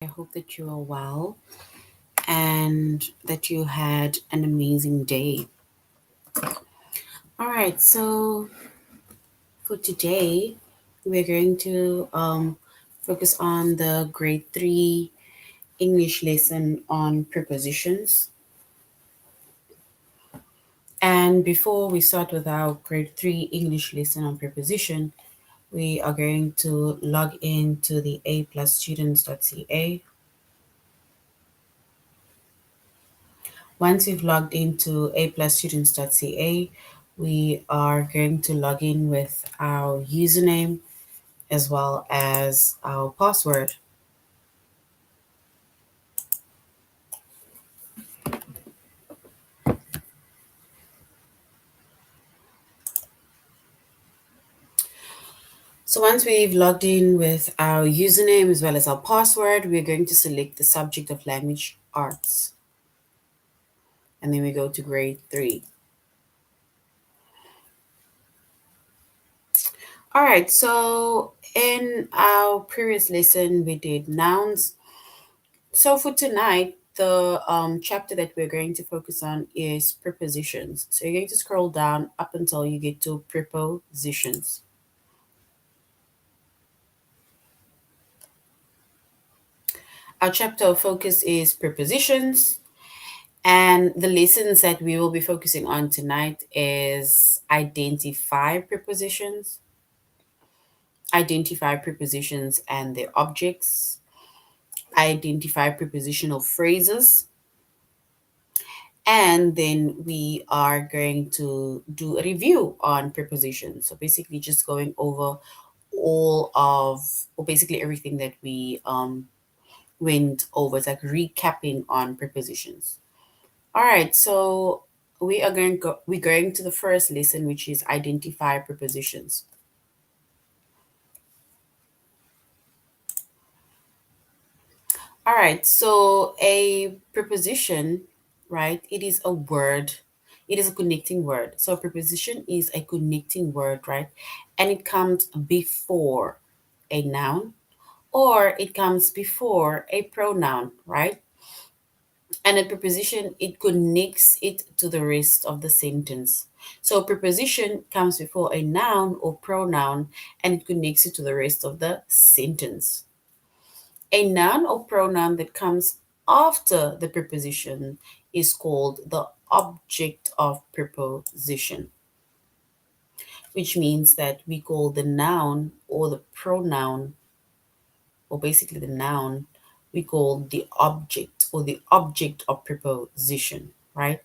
I hope that you are well and that you had an amazing day. All right, so for today, we're going to focus on the grade 3 English lesson on prepositions. And before we start with our grade 3 English lesson on preposition, we are going to log into the aplusstudents.ca. Once we've logged into aplusstudents.ca, we are going to log in with our username as well as our password. So once we've logged in with our username as well as our password, we're going to select the subject of language arts. And then we go to grade 3. All right, so in our previous lesson, we did nouns. So for tonight, the chapter that we're going to focus on is prepositions. So you're going to scroll down up until you get to prepositions. Our chapter of focus is prepositions, and the lessons that we will be focusing on tonight is identify prepositions and their objects, identify prepositional phrases, and then we are going to do a review on prepositions. So basically just going over all of, or basically everything that we went over. It's like recapping on prepositions. All right, so we're going to the first lesson, which is identify prepositions. All right, so a preposition, right? It is a word. It is a connecting word. So a preposition is a connecting word, right? And it comes before a noun or it comes before a pronoun, right? And a preposition, it connects it to the rest of the sentence. So a preposition comes before a noun or pronoun and it connects it to the rest of the sentence. A noun or pronoun that comes after the preposition is called the object of preposition, which means that we call the noun or the pronoun, or basically the noun, we call the object or the object of preposition, right?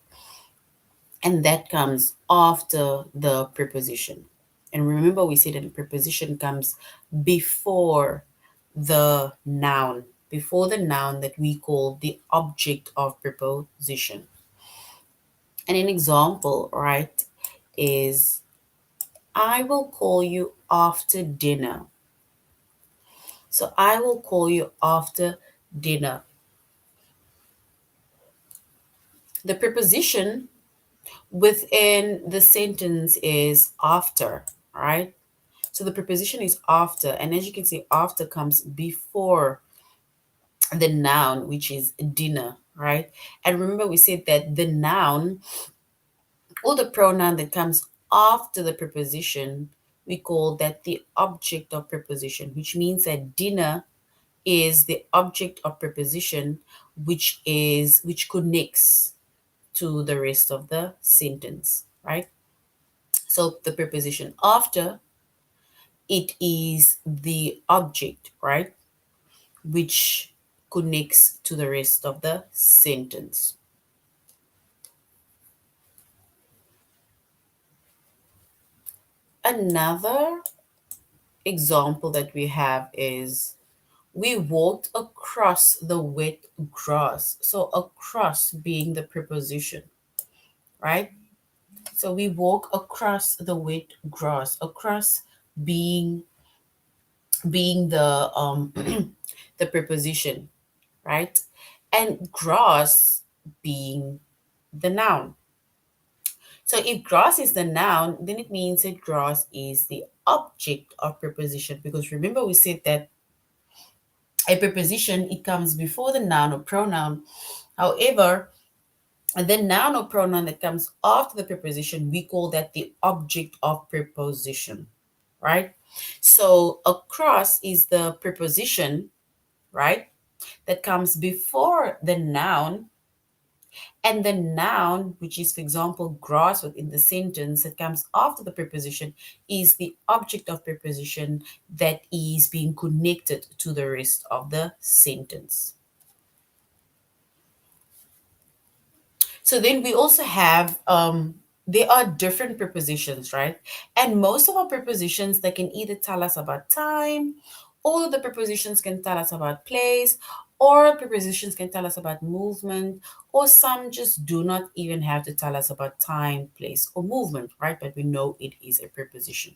And that comes after the preposition. And remember, we said that the preposition comes before the noun, that we call the object of preposition. And an example, right, is I will call you after dinner. So I will call you after dinner. The preposition within the sentence is after, right? So the preposition is after, and as you can see, after comes before the noun, which is dinner, right? And remember, we said that the noun or the pronoun that comes after the preposition, we call that the object of preposition, which means that dinner is the object of preposition, which connects to the rest of the sentence, right? So the preposition after, it is the object, right? Which connects to the rest of the sentence. Another example that we have is we walked across the wet grass. So across being the preposition, right? So we walk across the wet grass. Across being the the preposition, right? And grass being the noun. So if grass is the noun, then it means that grass is the object of preposition, because remember we said that A preposition, it comes before the noun or pronoun. However, the noun or pronoun that comes after the preposition, we call that the object of preposition, right? So across is the preposition, right? That comes before the noun, and the noun, which is, for example, grass within the sentence that comes after the preposition, is the object of preposition that is being connected to the rest of the sentence. So then we also have there are different prepositions, right? And most of our prepositions, they can either tell us about time, or the prepositions can tell us about place, or prepositions can tell us about movement, or some just do not even have to tell us about time, place, or movement, right? But we know it is a preposition.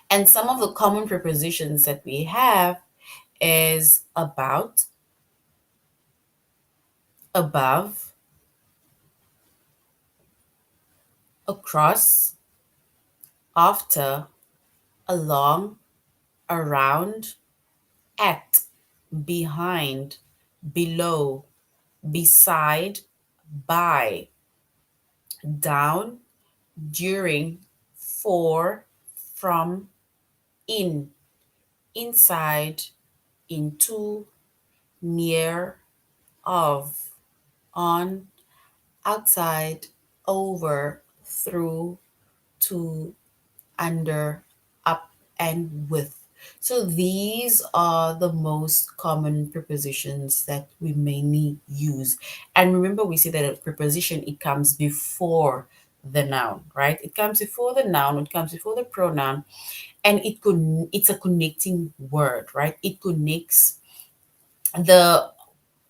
And some of the common prepositions that we have is about, above, across, after, along, around, at, behind, below, beside, by, down, during, for, from, in, inside, into, near, of, on, outside, over, through, to, under, up, and with. So these are the most common prepositions that we mainly use. And remember, we say that a preposition, it comes before the noun, right? It comes before the noun, it comes before the pronoun, and it's a connecting word, right? The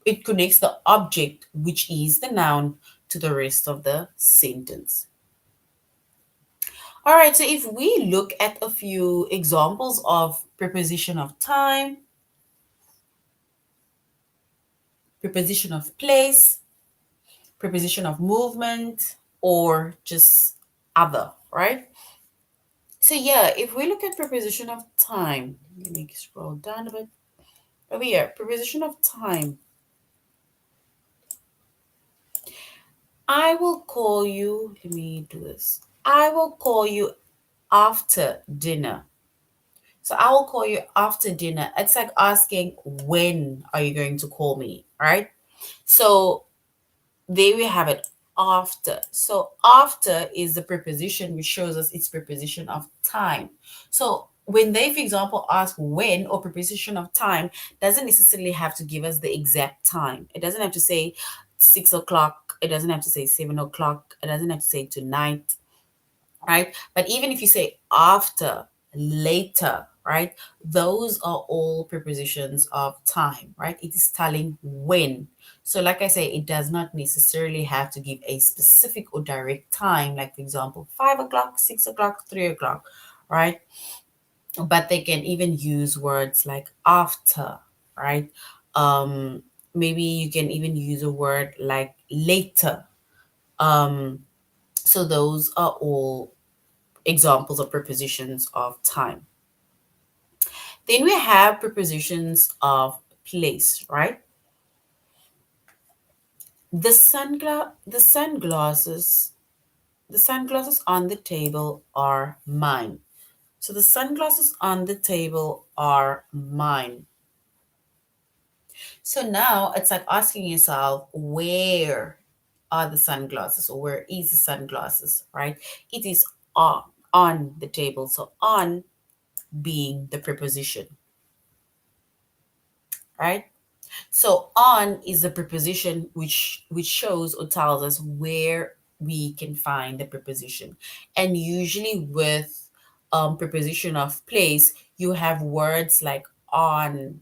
it connects the object, which is the noun, to the rest of the sentence. All right, so if we look at a few examples of preposition of time, preposition of place, preposition of movement, or just other, right? So yeah, if we look at preposition of time, let me scroll down a bit. Over here, preposition of time. I will call you, let me do this. I will call you after dinner. So I will call you after dinner. It's like asking, when are you going to call me, right? So there we have it, after. So after is the preposition which shows us its preposition of time. So when they, for example, ask when or preposition of time, doesn't necessarily have to give us the exact time. It doesn't have to say 6 o'clock. It doesn't have to say 7 o'clock. It doesn't have to say tonight, right? But even if you say after, later, right? Those are all prepositions of time, right? It is telling when. So, like I say, it does not necessarily have to give a specific or direct time, like, for example, 5 o'clock, 6 o'clock, 3 o'clock, right? But they can even use words like after, right? Um, Maybe you can even use a word like later. So, those are all examples of prepositions of time. Then we have prepositions of place, right? The sunglasses on the table are mine. So the sunglasses on the table are mine. So now it's like asking yourself, where are the sunglasses, or where is the sunglasses, right? It is on the table. So on being the preposition, right? So on is a preposition which shows or tells us where we can find the preposition. And usually with preposition of place, you have words like on,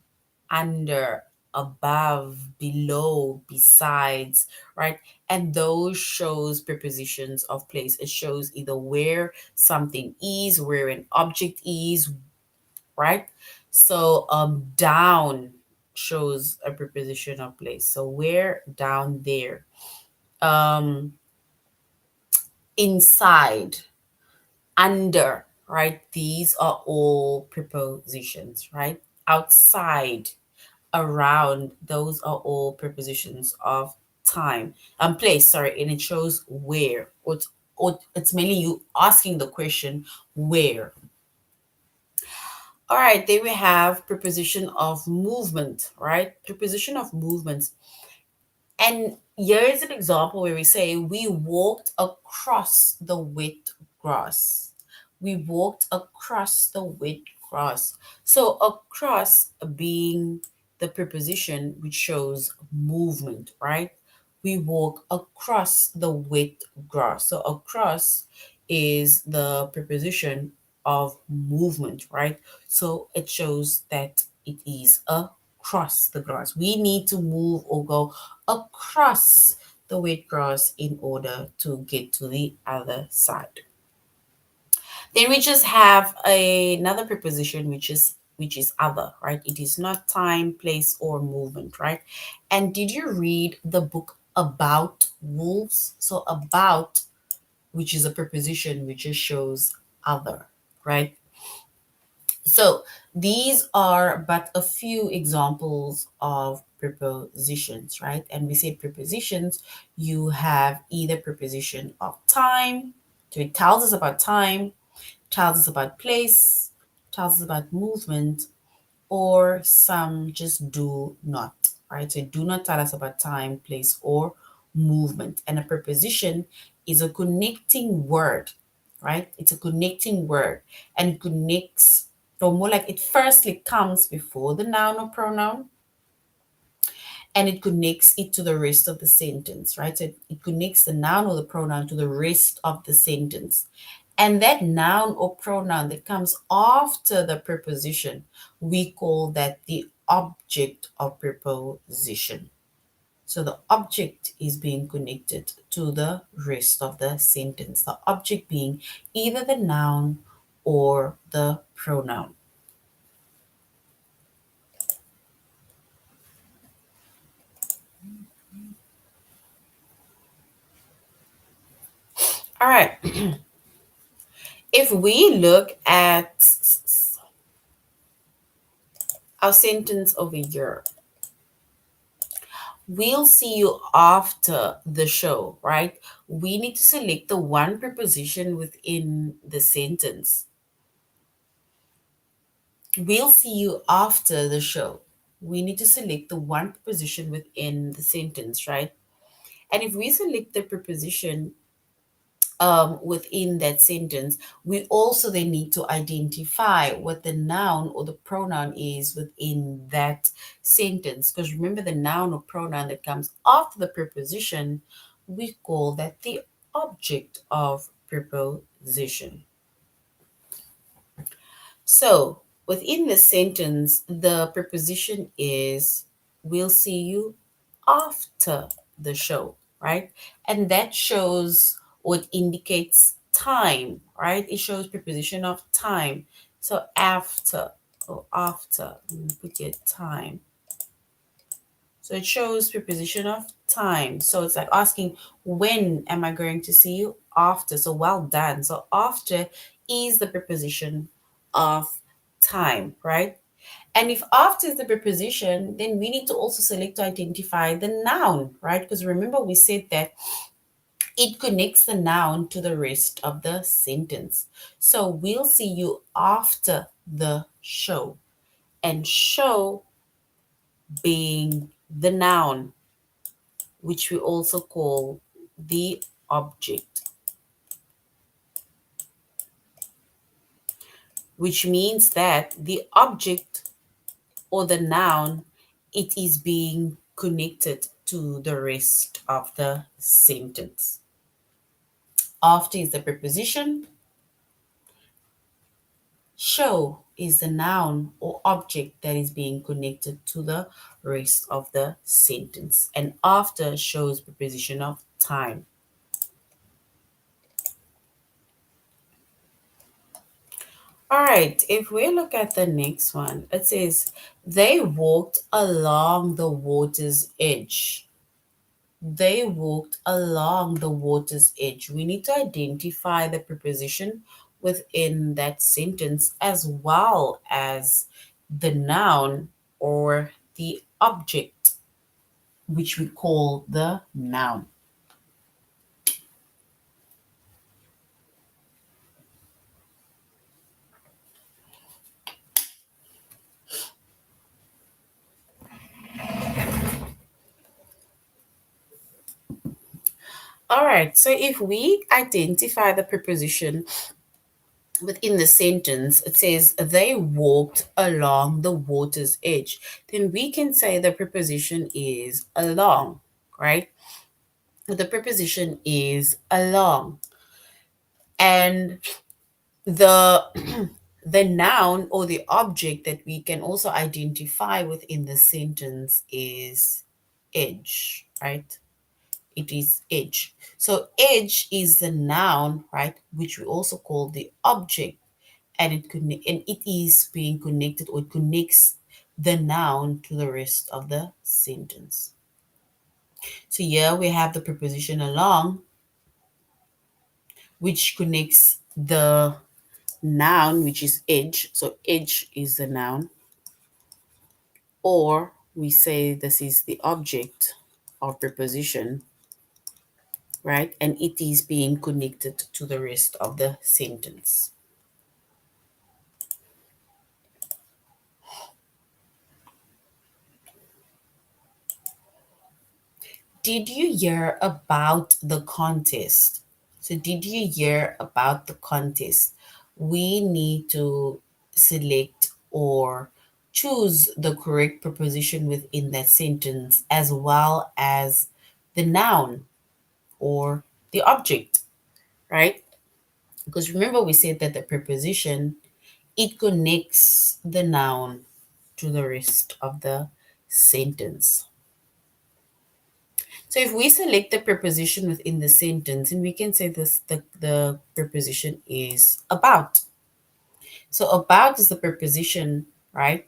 under, above, below, besides, right? And those shows prepositions of place. It shows either where something is, where an object is, right? So down shows a preposition of place. So where, down there. Um Inside, under, right? These are all prepositions, right? outside, around, those are all prepositions of time. Place, sorry, and it shows where. Or it's mainly you asking the question where. All right, then we have preposition of movement, right? Preposition of movement. And here is an example where we say, we walked across the wet grass. We walked across the wet grass. So, across being the preposition which shows movement, right? We walk across the wet grass. So, across is the preposition of movement, right? So, it shows that it is across the grass. We need to move or go across the wet grass in order to get to the other side. Then we just have another preposition which is other, right? It is not time, place, or movement, right? And did you read the book about wolves? So about, which is a preposition which just shows other, right? So these are but a few examples of prepositions, right? And we say prepositions, you have either preposition of time, so it tells us about time, tells us about place, tells us about movement, or some just do not, right? So do not tell us about time, place, or movement. And a preposition is a connecting word, right? It's a connecting word and it connects, or more like it firstly comes before the noun or pronoun and it connects it to the rest of the sentence, right? So it connects the noun or the pronoun to the rest of the sentence. And that noun or pronoun that comes after the preposition, we call that the object of preposition. So the object is being connected to the rest of the sentence, the object being either the noun or the pronoun. All right. If we look at our sentence over here, we'll see you after the show, right? We need to select the one preposition within the sentence. We'll see you after the show. We need to select the one preposition within the sentence, right? And if we select the preposition within that sentence, we also then need to identify what the noun or the pronoun is within that sentence. Because remember, the noun or pronoun that comes after the preposition, we call that the object of preposition. So within the sentence, the preposition is, we'll see you after the show, right? And that shows or it indicates time, right? It shows preposition of time. So after or after, put your time. So it shows preposition of time. So it's like asking, when am I going to see you? After. So well done. So after is the preposition of time, right? And if after is the preposition, then we need to also select to identify the noun, right? Because remember we said that it connects the noun to the rest of the sentence. So we'll see you after the show. And show being the noun, which we also call the object, which means that the object or the noun, it is being connected to the rest of the sentence. After is the preposition, show is the noun or object that is being connected to the rest of the sentence. And after shows preposition of time. All right, if we look at the next one, it says, they walked along the water's edge. They walked along the water's edge. We need to identify the preposition within that sentence as well as the noun or the object, which we call the noun. All right, so if we identify the preposition within the sentence, it says they walked along the water's edge, then we can say the preposition is along, right? The preposition is along. And the the noun or the object that we can also identify within the sentence is edge, right? It is edge. So edge is the noun, right, which we also call the object, and it is being connected, or it connects the noun to the rest of the sentence. So here we have the preposition along, which connects the noun, which is edge. So edge is the noun, or we say this is the object of preposition, right? And it is being connected to the rest of the sentence. Did you hear about the contest? So, did you hear about the contest? We need to select or choose the correct preposition within that sentence, as well as the noun or the object, right? Because remember, we said that the preposition, it connects the noun to the rest of the sentence. So if we select the preposition within the sentence, and we can say the preposition is about. So about is the preposition, right,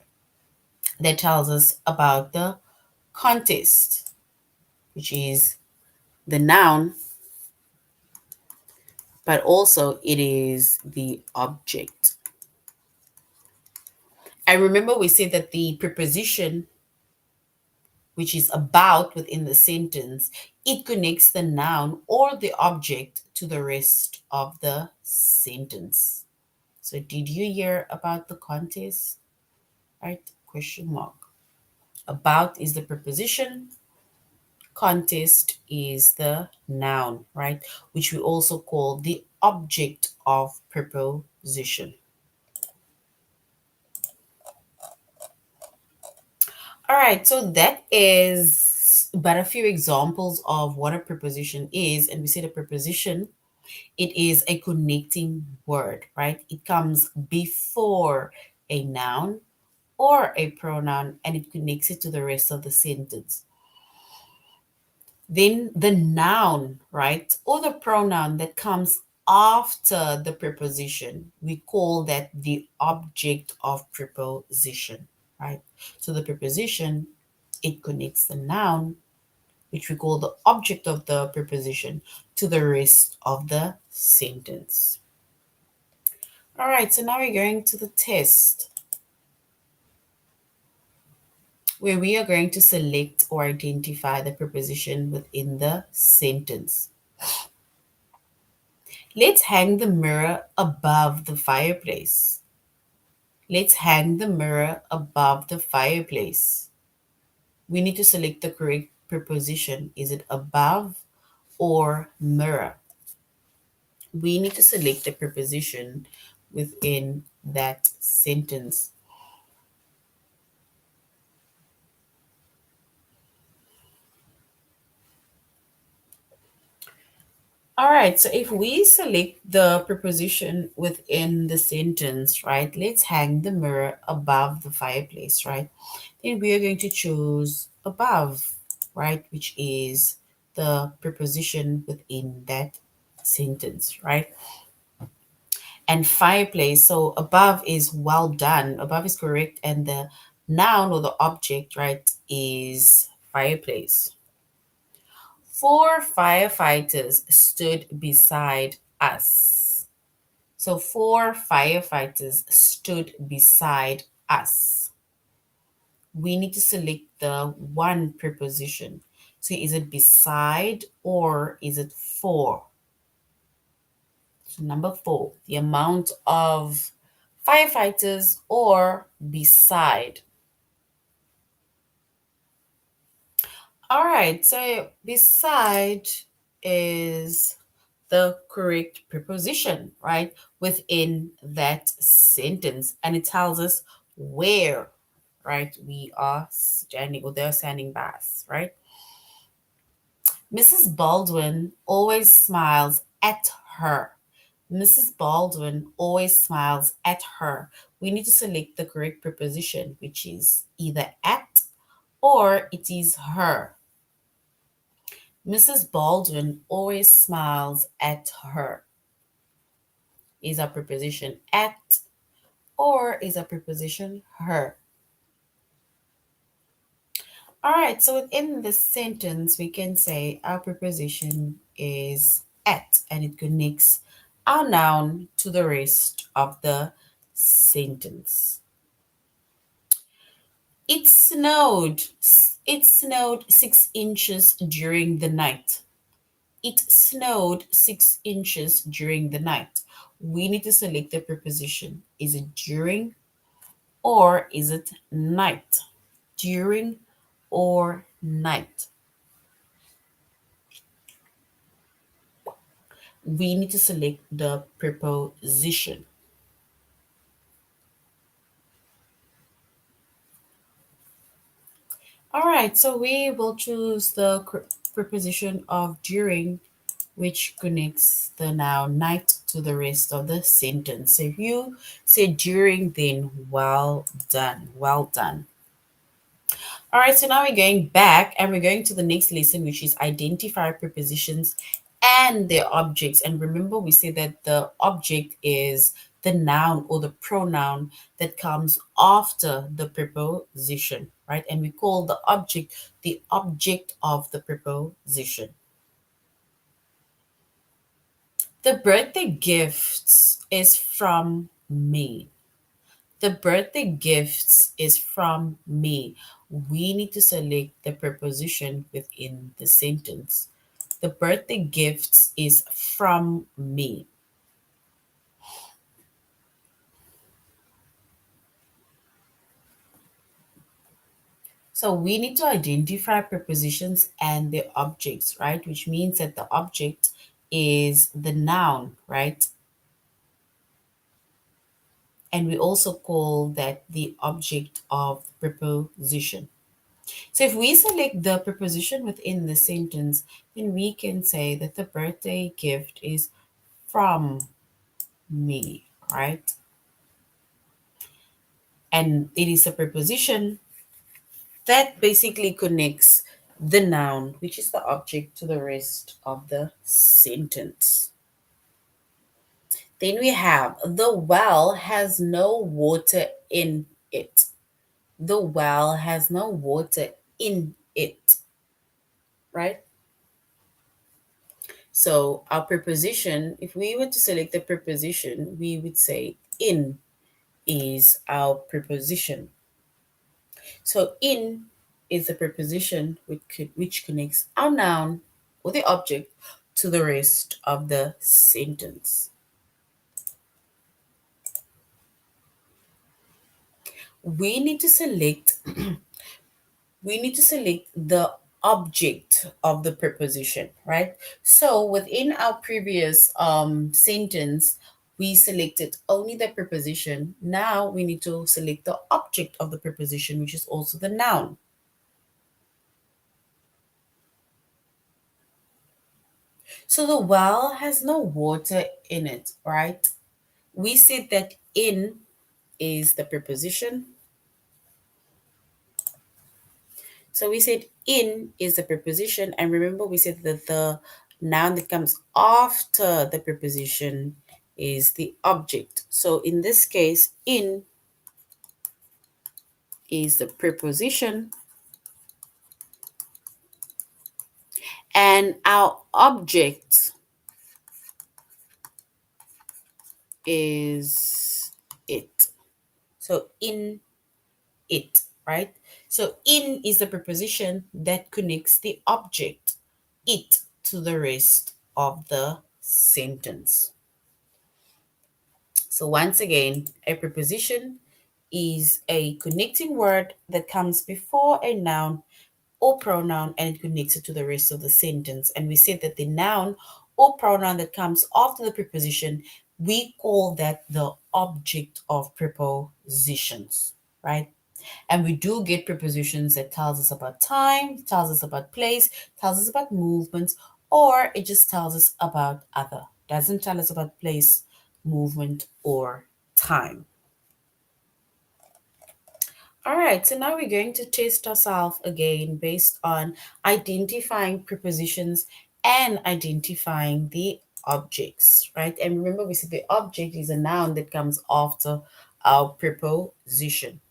that tells us about the contest, which is the noun, but also it is the object. And remember, we said that the preposition, which is about within the sentence, it connects the noun or the object to the rest of the sentence. So did you hear about the contest? Right? Question mark. About is the preposition. Contest is the noun, right? Which we also call the object of preposition. All right, so that is but a few examples of what a preposition is. And we said a preposition, it is a connecting word, right? It comes before a noun or a pronoun, and it connects it to the rest of the sentence. Then the noun, right, or the pronoun that comes after the preposition, we call that the object of preposition, right? So the preposition, it connects the noun, which we call the object of the preposition, to the rest of the sentence. All right, so now we're going to the test, where we are going to select or identify the preposition within the sentence. Let's hang the mirror above the fireplace. Let's hang the mirror above the fireplace. We need to select the correct preposition. Is it above or mirror? We need to select the preposition within that sentence. All right, so if we select the preposition within the sentence, right, let's hang the mirror above the fireplace, right? Then we are going to choose above, right, which is the preposition within that sentence, right? And fireplace, so above is well done, above is correct, and the noun or the object, right, is fireplace. Four firefighters stood beside us. So four firefighters stood beside us. we need to select the one preposition. So is it beside or is it for? So number four, the amount of firefighters or beside. All right, so beside is the correct preposition, right, within that sentence. And it tells us where, right, we are standing or they're standing by us, right? Mrs. Baldwin always smiles at her. Mrs. Baldwin always smiles at her. We need to select the correct preposition, which is either at or it is her. Mrs. Baldwin always smiles at her. Is a preposition at or is a preposition her? All right, so within the sentence, we can say our preposition is at and it connects our noun to the rest of the sentence. It snowed. It snowed 6 inches during the night. It snowed 6 inches during the night. We need to select the preposition. Is it during or is it night? During or night? We need to select the preposition. All right, so we will choose the preposition of during, which connects the noun night to the rest of the sentence. So if you say during, then well done, well done. All right, so now we're going back and we're going to the next lesson, which is identify prepositions and their objects. And remember, we said that the object is the noun or the pronoun that comes after the preposition, right? And we call the object of the preposition. The birthday gifts is from me. The birthday gifts is from me. We need to select the preposition within the sentence. The birthday gifts is from me. So we need to identify prepositions and their objects, right? Which means that the object is the noun, right? And we also call that the object of the preposition. So if we select the preposition within the sentence, then we can say that the birthday gift is from me, right? And it is a preposition that basically connects the noun, which is the object, to the rest of the sentence. Then we have the well has no water in it. The well has no water in it, right? So our preposition, if we were to select the preposition, we would say in is our preposition. So in is the preposition which connects our noun or the object to the rest of the sentence. We need to select the object of the preposition, right? So within our previous sentence, we selected only the preposition. Now we need to select the object of the preposition, which is also the noun. So the well has no water in it, right? We said that in is the preposition. So we said in is the preposition, and remember we said that the noun that comes after the preposition is the object. So in this case, in is the preposition, and our object is it. So in it, right? So in is the preposition that connects the object, it, to the rest of the sentence. So once again, a preposition is a connecting word that comes before a noun or pronoun and it connects it to the rest of the sentence. And we said that the noun or pronoun that comes after the preposition, we call that the object of prepositions, right? And we do get prepositions that tells us about time, tells us about place, tells us about movements, or it just tells us about other. Doesn't tell us about place, movement, or time. All right, so now we're going to test ourselves again based on identifying prepositions and identifying the objects, right? And remember, we said the object is a noun that comes after our preposition.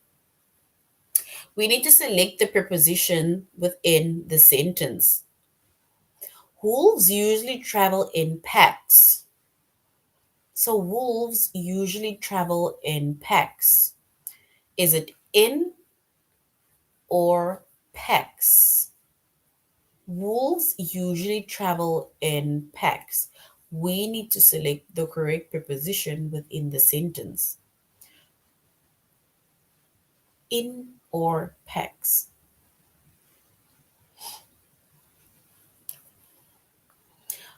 We need to select the preposition within the sentence. Wolves usually travel in packs. So wolves usually travel in packs. Is it in or packs? Wolves usually travel in packs. We need to select the correct preposition within the sentence. In or packs.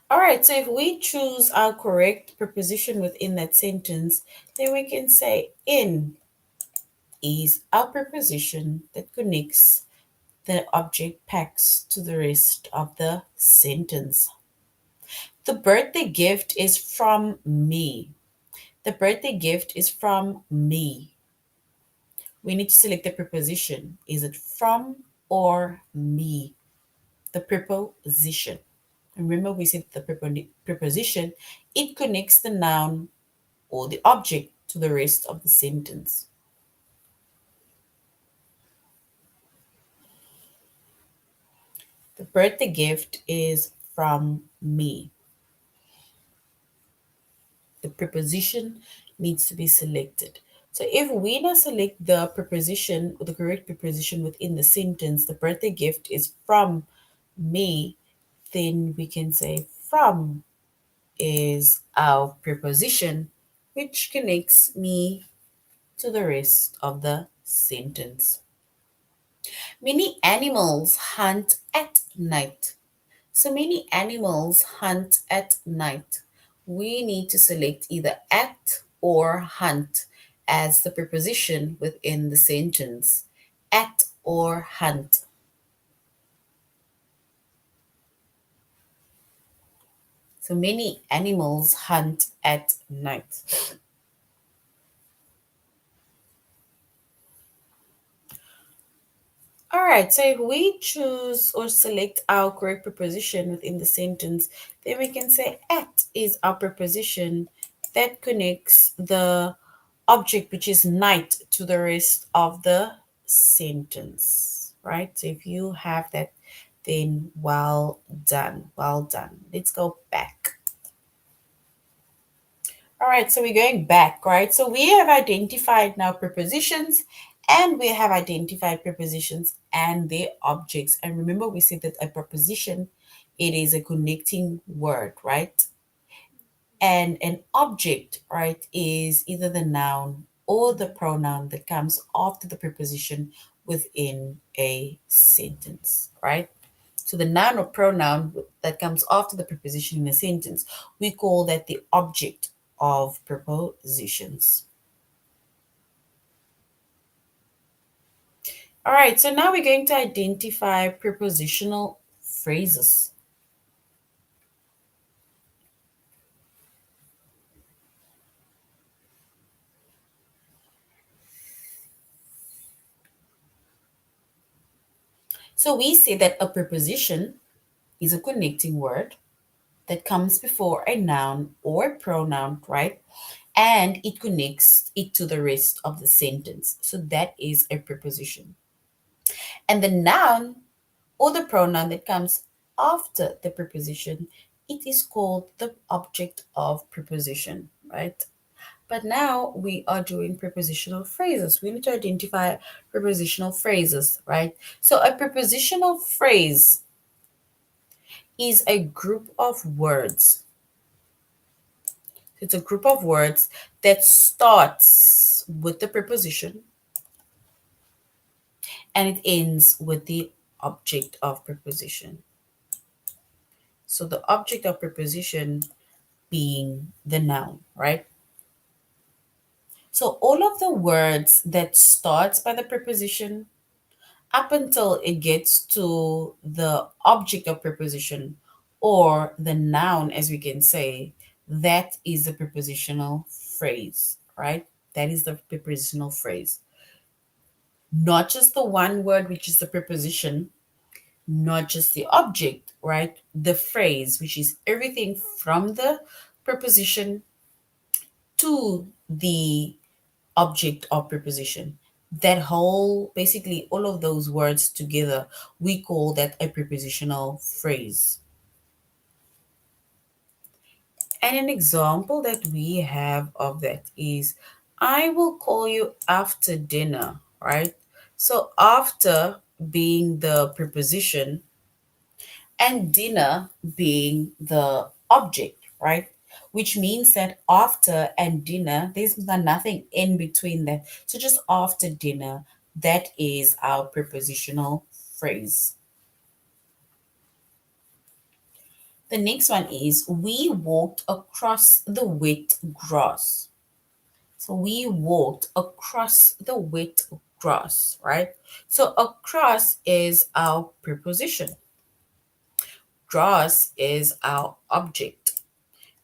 All right, so if we choose our correct preposition within that sentence, then we can say in is our preposition that connects the object packs to the rest of the sentence. The birthday gift is from me. The birthday gift is from me. We need to select the preposition. Is it from or me? The preposition. Remember, we said the preposition, it connects the noun or the object to the rest of the sentence. The birthday gift is from me. The preposition needs to be selected. So if we now select the preposition or the correct preposition within the sentence, the birthday gift is from me, then we can say from is our preposition, which connects me to the rest of the sentence. Many animals hunt at night. So many animals hunt at night. We need to select either at or hunt as the preposition within the sentence. At or hunt. So many animals hunt at night. All right, so if we choose or select our correct preposition within the sentence, then we can say at is our preposition that connects the object, which is night, to the rest of the sentence, right? So if you have that, then well done, well done. Let's go back. All right, so we're going back, right? So we have identified now prepositions and we have identified prepositions and their objects. And remember, we said that a preposition, it is a connecting word, right? And an object, right, is either the noun or the pronoun that comes after the preposition within a sentence, right? So the noun or pronoun that comes after the preposition in a sentence, we call that the object of prepositions. All right, so now we're going to identify prepositional phrases. So we say that a preposition is a connecting word that comes before a noun or pronoun, right? And it connects it to the rest of the sentence. So that is a preposition. And the noun or the pronoun that comes after the preposition, it is called the object of preposition, right? But now we are doing prepositional phrases. We need to identify prepositional phrases, right? So a prepositional phrase is a group of words. It's a group of words that starts with the preposition and it ends with the object of preposition. So the object of preposition being the noun, right? So all of the words that starts by the preposition up until it gets to the object of preposition or the noun, as we can say, that is the prepositional phrase, right? That is the prepositional phrase. Not just the one word, which is the preposition, not just the object, right? The phrase, which is everything from the preposition to the object of preposition. That whole, basically, all of those words together, we call that a prepositional phrase. And an example that we have of that is, I will call you after dinner, right? So, after being the preposition, and dinner being the object, right? Which means that after and dinner, there's nothing in between that. So just after dinner, that is our prepositional phrase. The next one is, we walked across the wet grass. So we walked across the wet grass, right? So across is our preposition. Grass is our object.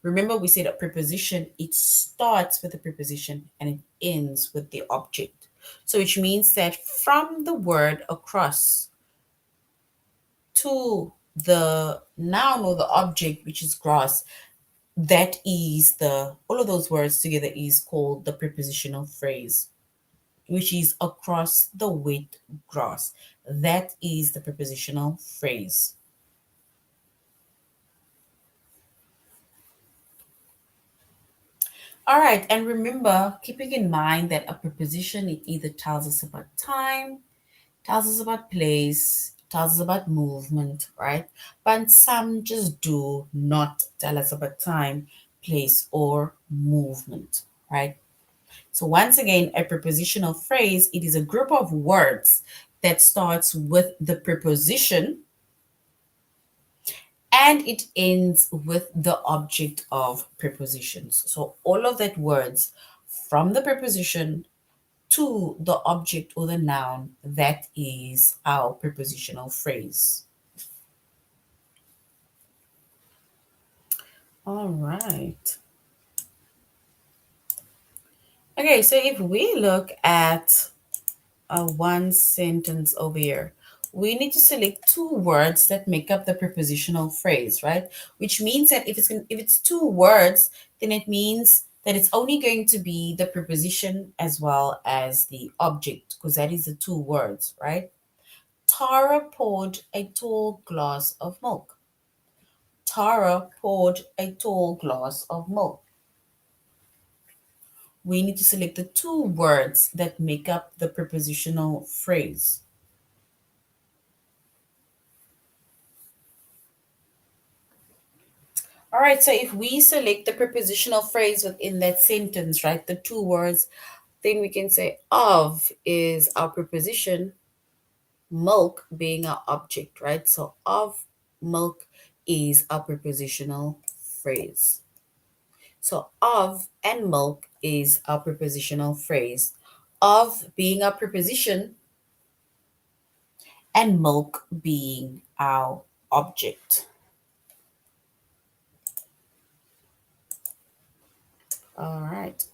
Remember, we said a preposition, it starts with a preposition and it ends with the object. So, which means that from the word across to the noun or the object, which is grass, that is the, all of those words together is called the prepositional phrase, which is across the wet grass. That is the prepositional phrase. All right, and remember, keeping in mind that a preposition, it either tells us about time, tells us about place, tells us about movement, right? But some just do not tell us about time, place, or movement, right? So once again, a prepositional phrase, it is a group of words that starts with the preposition and it ends with the object of prepositions. So all of that words from the preposition to the object or the noun, that is our prepositional phrase. All right. Okay, so if we look at one sentence over here, we need to select two words that make up the prepositional phrase, right? Which means that if it's two words, then it means that it's only going to be the preposition as well as the object, because that is the two words, right? Tara poured a tall glass of milk. Tara poured a tall glass of milk. We need to select the two words that make up the prepositional phrase. All right, so if we select the prepositional phrase within that sentence, right, the two words, then we can say of is our preposition, milk being our object, right? So of milk is our prepositional phrase. So of and milk is our prepositional phrase. Of being our preposition and milk being our object. All right.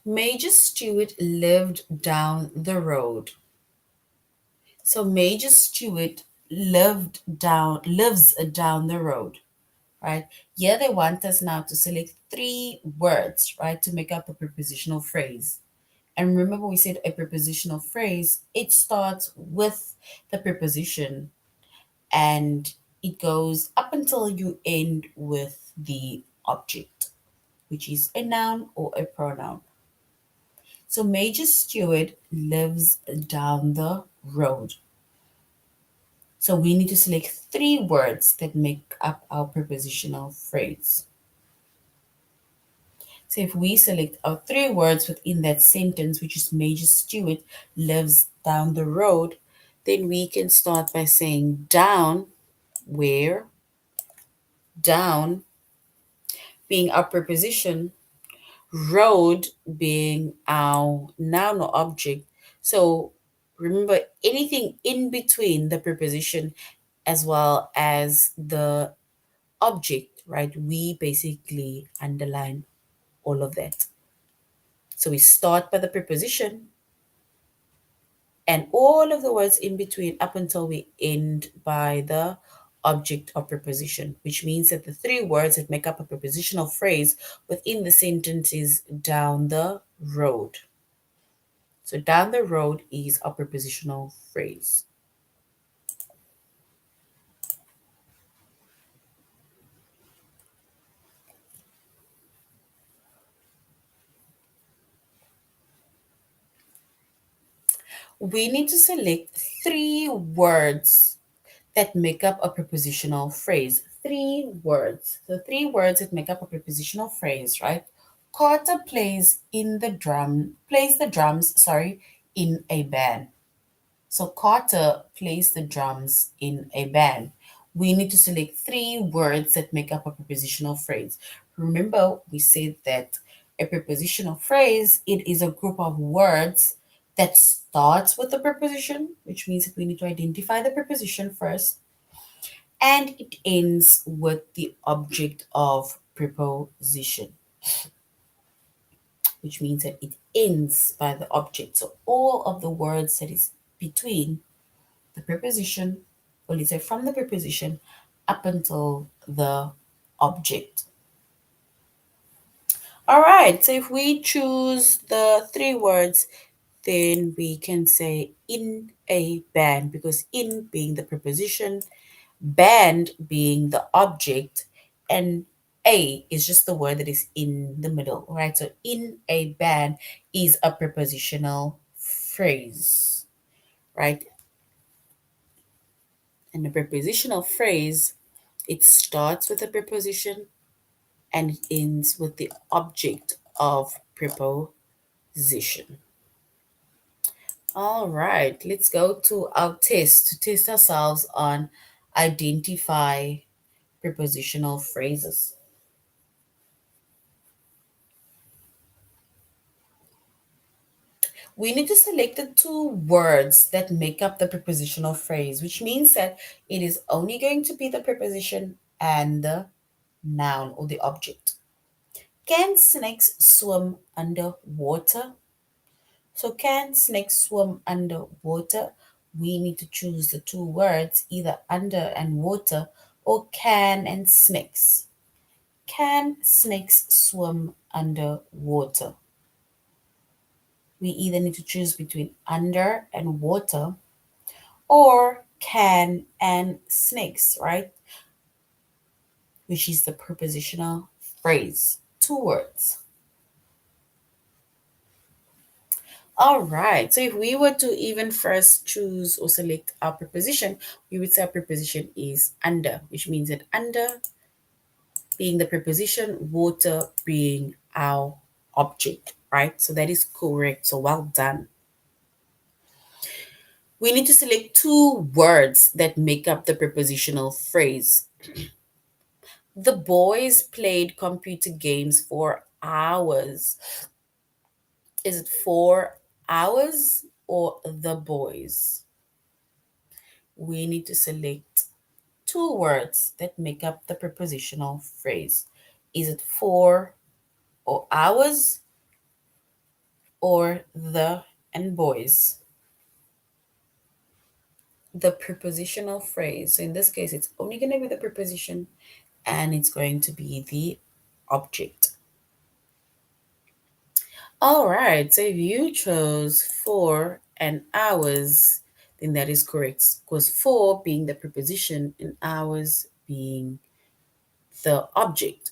Major Stewart lived down the road. So Major Stewart lives down the road, right? Here they want us now to select three words, right, to make up a prepositional phrase. And remember we said a prepositional phrase, it starts with the preposition and it goes up until you end with the object, which is a noun or a pronoun. So Major Stewart lives down the road. So we need to select three words that make up our prepositional phrase. So if we select our three words within that sentence, which is Major Stewart lives down the road, then we can start by saying down, where, down being our preposition, road being our noun or object. So remember, anything in between the preposition as well as the object, right? We basically underline all of that. So we start by the preposition and all of the words in between up until we end by the object or preposition, which means that the three words that make up a prepositional phrase within the sentence is down the road. So down the road is a prepositional phrase. We need to select three words that make up a prepositional phrase. Three words. So three words that make up a prepositional phrase, right? Carter plays the drums, in a band. So Carter plays the drums in a band. We need to select three words that make up a prepositional phrase. Remember, we said that a prepositional phrase, it is a group of words that starts with the preposition, which means that we need to identify the preposition first, and it ends with the object of preposition, which means that it ends by the object. So all of the words that is between the preposition, or let's say from the preposition up until the object. All right, so if we choose the three words, then we can say in a band, because in being the preposition, band being the object, and a is just the word that is in the middle, right? So in a band is a prepositional phrase, right? And the prepositional phrase, it starts with a preposition and it ends with the object of preposition. All right, let's go to our test to test ourselves on identify prepositional phrases. We need to select the two words that make up the prepositional phrase, which means that it is only going to be the preposition and the noun or the object. Can snakes swim underwater? So, can snakes swim underwater? We need to choose the two words, either under and water, or can and snakes. Can snakes swim underwater? We either need to choose between under and water or can and snakes, right? Which is the prepositional phrase. Two words. All right. So if we were to even first choose or select our preposition, we would say our preposition is under, which means that under being the preposition, water being our object, right? So that is correct. So well done. We need to select two words that make up the prepositional phrase. The boys played computer games for hours. Is it for hours or the boys? We need to select two words that make up the prepositional phrase. Is it for or hours or the and boys? The prepositional phrase. So in this case, it's only going to be the preposition and it's going to be the object. All right, so if you chose for and hours, then that is correct, because for being the preposition and hours being the object.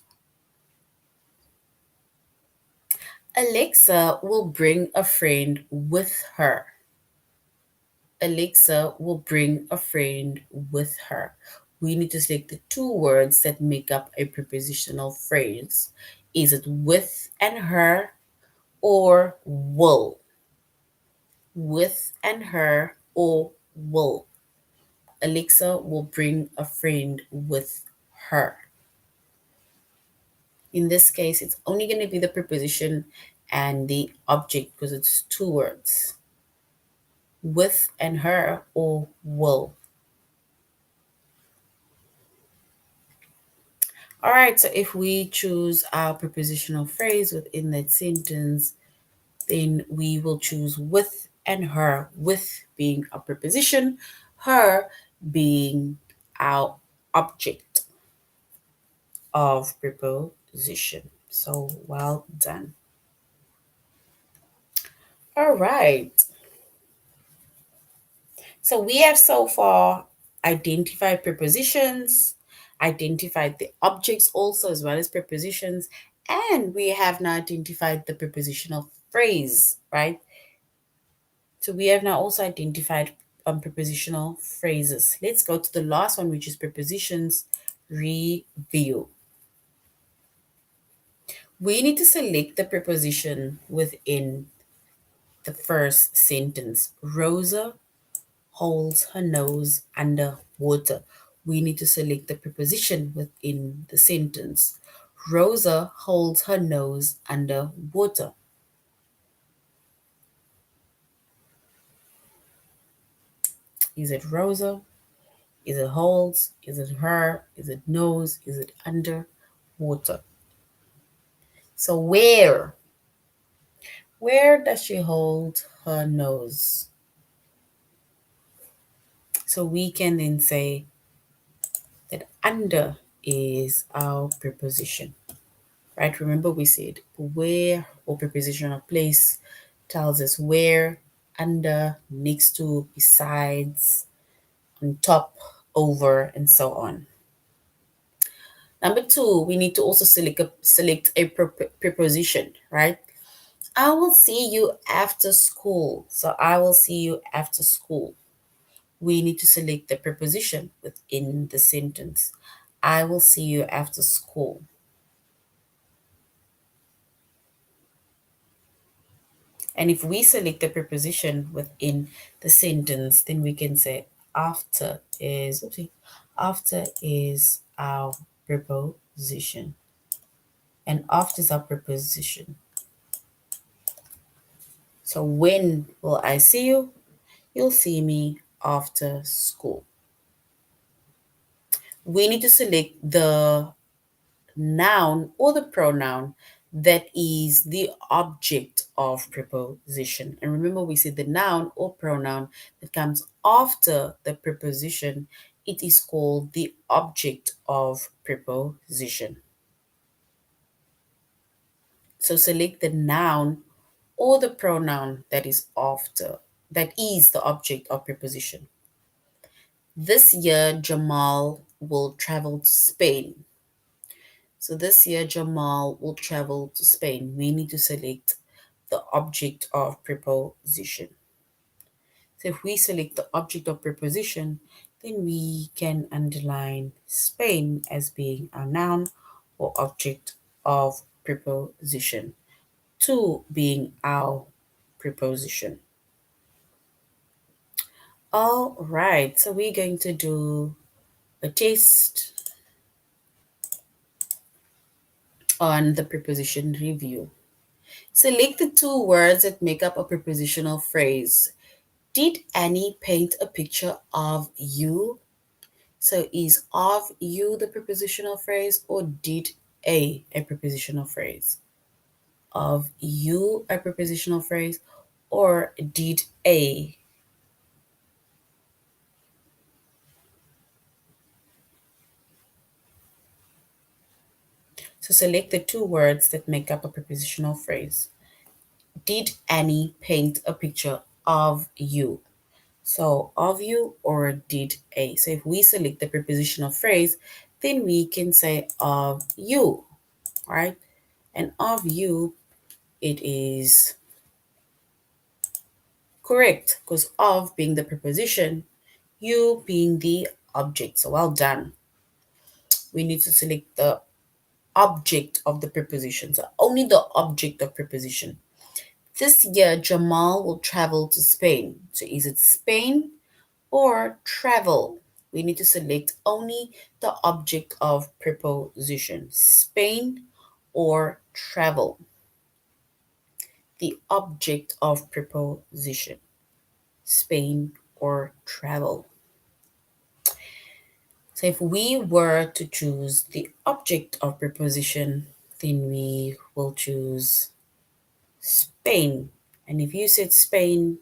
Alexa will bring a friend with her. Alexa will bring a friend with her. We need to select the two words that make up a prepositional phrase. Is it with and her or will? With and her or will. Alexa will bring a friend with her. In this case, it's only going to be the preposition and the object because it's two words. With and her or will. All right, so if we choose our prepositional phrase within that sentence, then we will choose with and her, with being a preposition, her being our object of preposition. So well done. All right. So we have so far identified prepositions, identified the objects also as well as prepositions, and we have now identified the prepositional phrase, right? So we have now also identified prepositional phrases. Let's go to the last one, which is prepositions review. We need to select the preposition within the first sentence. Rosa holds her nose under water. We need to select the preposition within the sentence. Rosa holds her nose under water. Is it Rosa? Is it holds? Is it her? Is it knows? Is it under water? So where? Where does she hold her nose? So we can then say that under is our preposition. Right? Remember we said where or preposition of place tells us where, under, next to, besides, on top, over, and so on. Number two, we need to also select a preposition, right? I will see you after school. So I will see you after school. We need to select the preposition within the sentence. I will see you after school. And if we select the preposition within the sentence, then we can say after is our preposition. And after is our preposition. So when will I see you? You'll see me after school. We need to select the noun or the pronoun that is the object of preposition. And remember, we said the noun or pronoun that comes after the preposition, it is called the object of preposition. So select the noun or the pronoun that is the object of preposition. This year, Jamal will travel to Spain. So this year, Jamal will travel to Spain. We need to select the object of preposition. So if we select the object of preposition, then we can underline Spain as being our noun or object of preposition. To being our preposition. All right, so we're going to do a test on the preposition review. Select the two words that make up a prepositional phrase. Did Annie paint a picture of you? So is of you the prepositional phrase or did a prepositional phrase? Of you a prepositional phrase or did a? So select the two words that make up a prepositional phrase. Did Annie paint a picture of you? So of you or did a. So if we select the prepositional phrase, then we can say of you, right? And of you it is correct because of being the preposition, you being the object. So well done. We need to select the object of the preposition. So only the object of preposition. This year, Jamal will travel to Spain. So is it Spain or travel? We need to select only the object of preposition. Spain or travel. The object of preposition. Spain or travel. So if we were to choose the object of preposition, then we will choose Spain. And if you said Spain,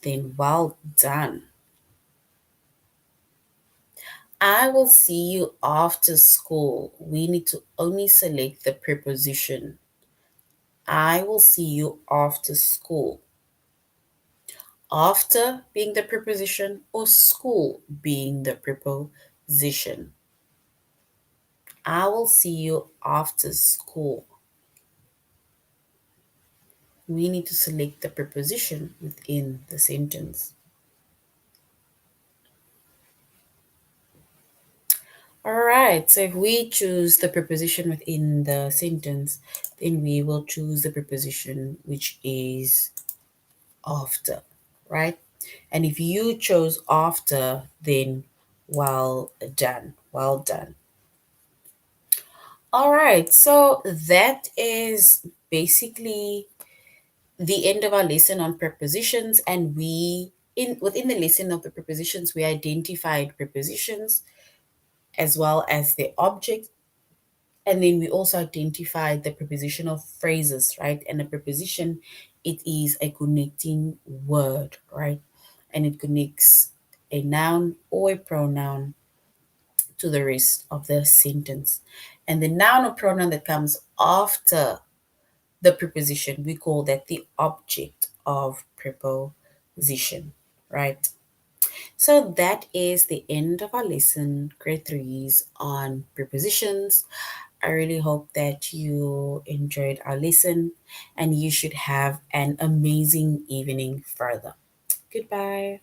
then well done. I will see you after school. We need to only select the preposition. I will see you after school. After being the preposition or school being the preposition. I will see you after school. We need to select the preposition within the sentence. All right, so if we choose the preposition within the sentence, then we will choose the preposition which is after, right? And if you chose after, then well done, well done. All right, so that is basically the end of our lesson on prepositions, and we in within the lesson of the prepositions we identified prepositions as well as their object, and then we also identified the prepositional phrases, right? And a preposition, it is a connecting word, right? And it connects a noun or a pronoun to the rest of the sentence. And the noun or pronoun that comes after the preposition, we call that the object of preposition, right? So that is the end of our lesson, grade threes on prepositions. I really hope that you enjoyed our lesson and you should have an amazing evening further. Goodbye.